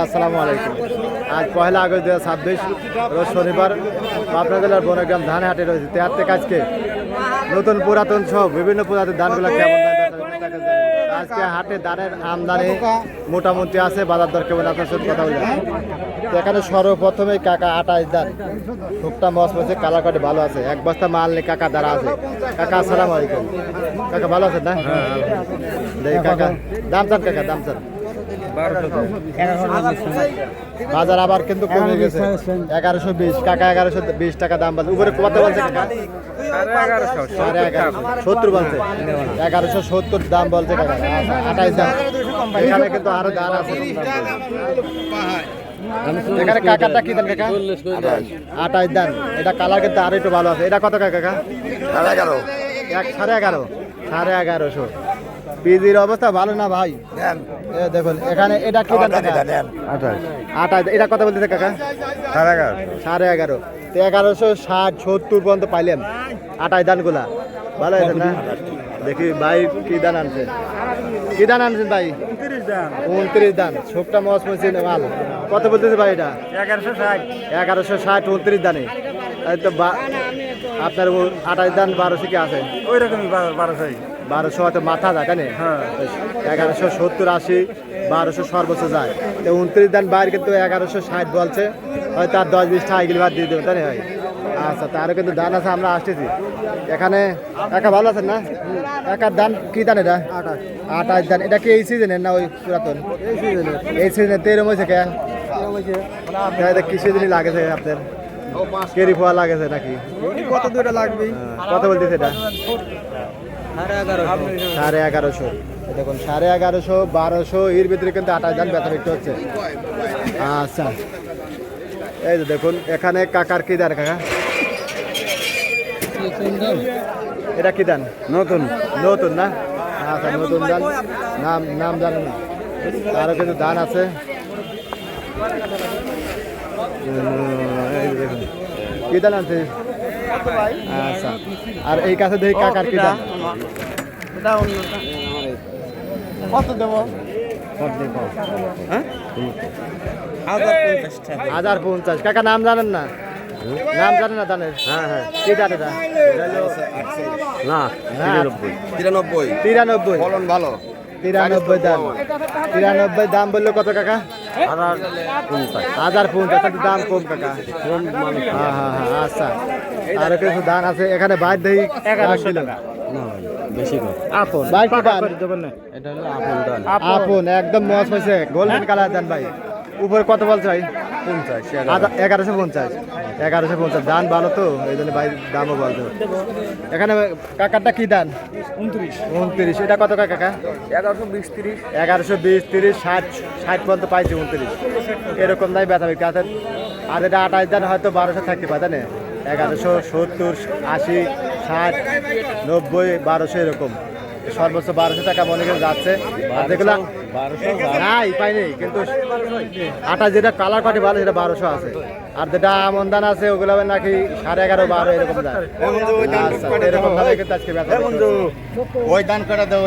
আসসালামু আলাইকুম। আজ 1 আগস্ট 2026 রোজ শনিবার পাবনা জেলার বনগ্রাম ধান হাটে রয়েছে। তেহার থেকে আজকে নতুন পুরাতন সব বিভিন্ন পুরাতন ধানগুলো কেমন আজকে হাটে ধানের আমদানি মোটামুটি আছে, বাজার দর কেমন আপনার সাথে কথা বলবেন। এখানে সর্বপ্রথমে কাকা 28 ধান টুকটা মস মসে কালার কাটে ভালো আছে, এক বস্তা মাল নিয়ে কাকা দ্বারা আছে। কাকা আসসালামু আলাইকুম। কাকা ভালো আছেন না? দেখি কাকা দাম চান, কাকা দাম চান। বাজার আবার কিন্তু কমে গেছে 1120। কাকা 1120 টাকা দাম বলছে। উপরে কত বলছে কাকা? 1170 বলছে। 1170 দাম বলছে কাকা। 28 দাম। এখানে কিন্তু আরো দাম আছে। এখানে কাকাটা কি দাম কাকা? 28 দাম। এটা কালার কিন্তু আরো একটু ভালো আছে। এটা কত কাকা? 11.5 1150। পিজির অবস্থা ভালো না ভাই? দেখুন এখানে এটা কি দাম কাকা? 28। এটা কত বলতেছে কাকা? 11.5। তো 1160-70 পর্যন্ত পাইলেন 28 দানগুলা। ভালো আছে না? দেখি ভাই কি দান আনছেন, কি দান আনছেন ভাই? 29 দান। ছোটটা মস মসিন মাল কত বলতেছে ভাই? এটা 1160 29 দানে। তো আপনার 28 দান 1200 কি আছে? ওই রকমই 1200 হয়তো মাথা যায় কেন? 1170 80 1200 সর্বোচ্চ যায়। তো 29 দান বাইরে কিন্তু 1160 বলছে, হয়তো আর 10-20 টাকা এগুলি বাদ দিয়ে দেবেন তাই না ভাই? আচ্ছা, তারও কিন্তু দান আছে, আমরা আসতেছি এখানে। একা ভালো আছেন না? একার দান কি দান? এটা 28 দান। এটা কি এই সিজনের না ওই পুরাতন? এই সিজনে তো এরম হয়েছে কে? কি সিজনই লাগেছে আপনার? কেরি ফোয়া লাগেছে নাকি? কত দূরে লাগবে? কত বলতেছে এটা? 1150। দেখুন 1150 1200 এর ভিতরে কিন্তু 28 দান ব্যথা বিক্রি হচ্ছে। আচ্ছা, এই যে দেখুন এখানে কাকার কি দান কাকা? এটা কি দান? নতুন না? আচ্ছা, নতুন দান। নাম জানেন না? তারও কিন্তু দান আছে। দেখুন কি দান আছে। আচ্ছা, আর এই কাছে দেখি কাকার কি দাম? কত দেব? 1050। কাকা নাম জানেন না? নাম জানেন না দানের? হ্যাঁ কি দান এটা? না 93 ফলন ভালো। 93 দাম। 93 দাম বললো কত কাকা? 1050। দাম কম কাকা। হ্যাঁ। আচ্ছা, আর কিছু দান আছে এখানে বাইর দেই 1100 টাকা। আপন ভাই কি দান? এটা হলো আপন দান। আপন একদম মস হইছে, গোল্ডেন কালার দান ভাই। উপরে কত বলছে ভাই? 1150। 1150 দান ভালো তো, এই জন্য ভাই দামও বলতো। এখানে কাকারটা কি দান? 29। এটা কত কাকা? 1120 30 1120 30 60 পর্যন্ত পাইছে। 29 এরকম দাম ব্যথা বিক্রি আছে। আর এটা 28 দান হয়তো 1200 থাকতে পারে তাই না? 1170 80 60 90 1200 এরকম। সর্বোচ্চ 1200 টাকা মনে করে যাচ্ছে। আর যেগুলো নাই পাইনি, কিন্তু 28 যেটা কালার কাটি ভালো সেটা 1200 আছে। আর যেটা আমন দান আছে ওগুলো নাকি 11.5 12 এরকম যায়। আচ্ছা, এরকম ভাবে কিন্তু আজকে ব্যথা। ওই দান করে দাও।